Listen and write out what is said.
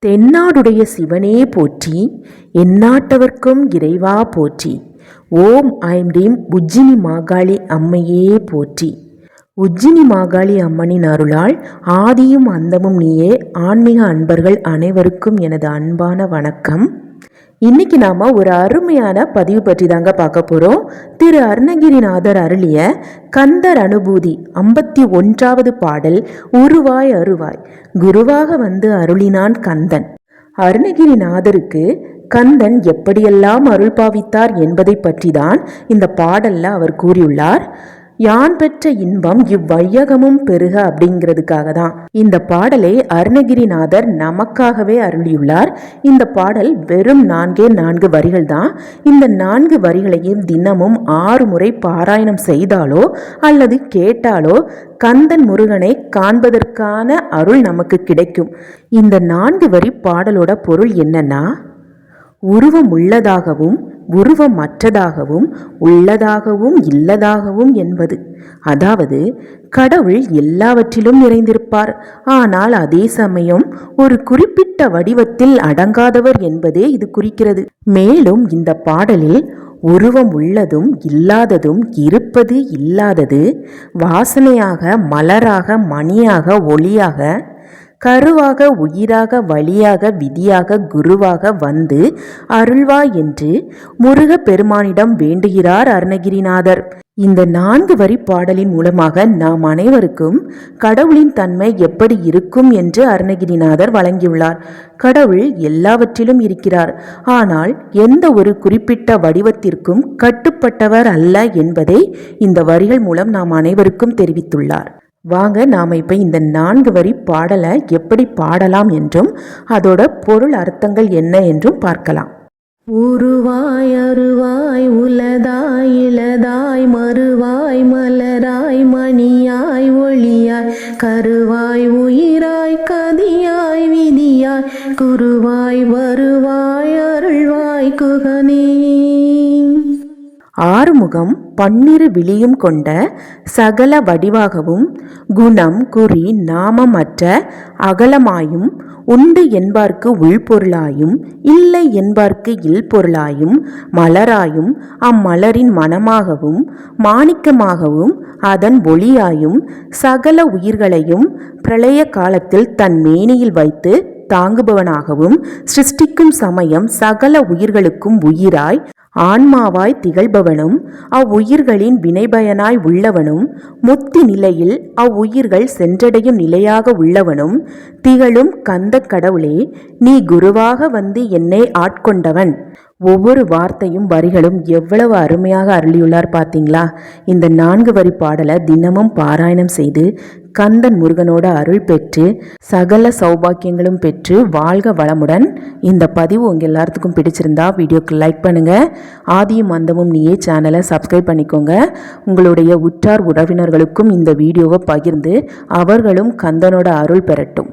தென்னாடுடைய சிவனே போற்றி, எந்நாட்டவர்க்கும் இறைவா போற்றி. ஓம் ஐம் ரீம் உஜ்ஜினி மாகாளி அம்மையே போற்றி. உஜ்ஜினி மாகாளி அம்மனின் அருளால் ஆதியும் அந்தமும் நீயே. ஆன்மீக அன்பர்கள் அனைவருக்கும் எனது அன்பான வணக்கம். இன்னைக்கு நாம ஒரு அருமையான பதிவு பற்றி தாங்க பார்க்க போறோம். திரு அருணகிரிநாதர் அருளிய கந்தர் அனுபூதி 51வது பாடல். உருவாய் அருவாய் குருவாக வந்து அருளினான் கந்தன். அருணகிரிநாதருக்கு கந்தன் எப்படியெல்லாம் அருள் பாவித்தார் என்பதை பற்றி தான் இந்த பாடல்ல அவர் கூறியுள்ளார். யான் பெற்ற இன்பம் இவ்வையகமும் பெருக அப்படிங்கிறதுக்காக தான் இந்த பாடலை அருணகிரிநாதர் நமக்காகவே அருளியுள்ளார். இந்த பாடல் வெறும் 4 வரிகள் தான். இந்த 4 வரிகளையும் தினமும் 6 முறை பாராயணம் செய்தாலோ அல்லது கேட்டாலோ கந்தன் முருகனை காண்பதற்கான அருள் நமக்கு கிடைக்கும். இந்த 4 வரி பாடலோட பொருள் என்னன்னா, உருவம் உள்ளதாகவும் உருவமற்றதாகவும் உள்ளதாகவும் இல்லதாகவும் என்பது. அதாவது கடவுள் எல்லாவற்றிலும் நிறைந்திருப்பார், ஆனால் அதே சமயம் ஒரு குறிப்பிட்ட வடிவத்தில் அடங்காதவர் என்பதே இது குறிக்கிறது. மேலும் இந்த பாடலில் உருவம் உள்ளதும் இல்லாததும், இருப்பது இல்லாதது, வாசனையாக மலராக மணியாக ஒளியாக, கருவாக உயிராக வழியாக விதியாக குருவாக வந்து அருள்வாய் என்று முருக பெருமானிடம் வேண்டுகிறார் அருணகிரிநாதர். இந்த 4 வரி பாடலின் மூலமாக நாம் அனைவருக்கும் கடவுளின் தன்மை எப்படி இருக்கும் என்று அருணகிரிநாதர் வழங்கியுள்ளார். கடவுள் எல்லாவற்றிலும் இருக்கிறார், ஆனால் எந்த ஒரு குறிப்பிட்ட வடிவத்திற்கும் கட்டுப்பட்டவர் அல்ல என்பதை இந்த வரிகள் மூலம் நாம் அனைவருக்கும் தெரிவித்துள்ளார். வாங்க நாம இப்ப இந்த 4 வரி பாடலை எப்படி பாடலாம் என்றும் அதோட பொருள் அர்த்தங்கள் என்ன என்றும் பார்க்கலாம். உருவாய் அருவாய் உலதாய் இலதாய் மறுவாய் மலராய் மணியாய் ஒளியாய் கருவாய் உயிராய் கதியாய் விதியாய் குருவாய் வருவாய் அருள்வாய் குகனே. ஆறுமுகம் 12 விழியும் கொண்ட சகல வடிவாகவும் குணம் குறி நாமமற்ற அகலமாயும் உண்டு என்பார்க்கு உள்பொருளாயும் இல்லை என்பார்க்கு இல்பொருளாயும் மலராயும் அம்மலரின் மனமாகவும் மாணிக்கமாகவும் அதன் ஒளியாயும் சகல உயிர்களையும் பிரளய காலத்தில் தன் மேனியில் வைத்து தாங்குபவனாகவும் சிருஷ்டிக்கும் சமயம் சகல உயிர்களுக்கும் உயிராய் ஆன்மாவாய் திகழ்பவனும் அவ்வுயிர்களின் வினைபயனாய் உள்ளவனும் முத்தி நிலையில் அவ்வுயிர்கள் சென்றடையும் நிலையாக உள்ளவனும் திகழும் கந்த கடவுளே, நீ குருவாக வந்து என்னை ஆட்கொண்டவன். ஒவ்வொரு வார்த்தையும் வரிகளும் எவ்வளவு அருமையாக அருளியுள்ளார் பார்த்தீங்களா? இந்த 4 வரி பாடலை தினமும் பாராயணம் செய்து கந்தன் முருகனோட அருள் பெற்று சகல சௌபாக்கியங்களும் பெற்று வாழ்க வளமுடன். இந்த பதிவு உங்கள் எல்லாத்துக்கும் பிடிச்சிருந்தா வீடியோக்கு லைக் பண்ணுங்க. ஆதியும் அந்தமும் நீயே சேனலை சப்ஸ்கிரைப் பண்ணிக்கோங்க. உங்களுடைய உற்றார் உறவினர்களுக்கும் இந்த வீடியோவை பகிர்ந்து அவர்களும் கந்தனோட அருள் பெறட்டும்.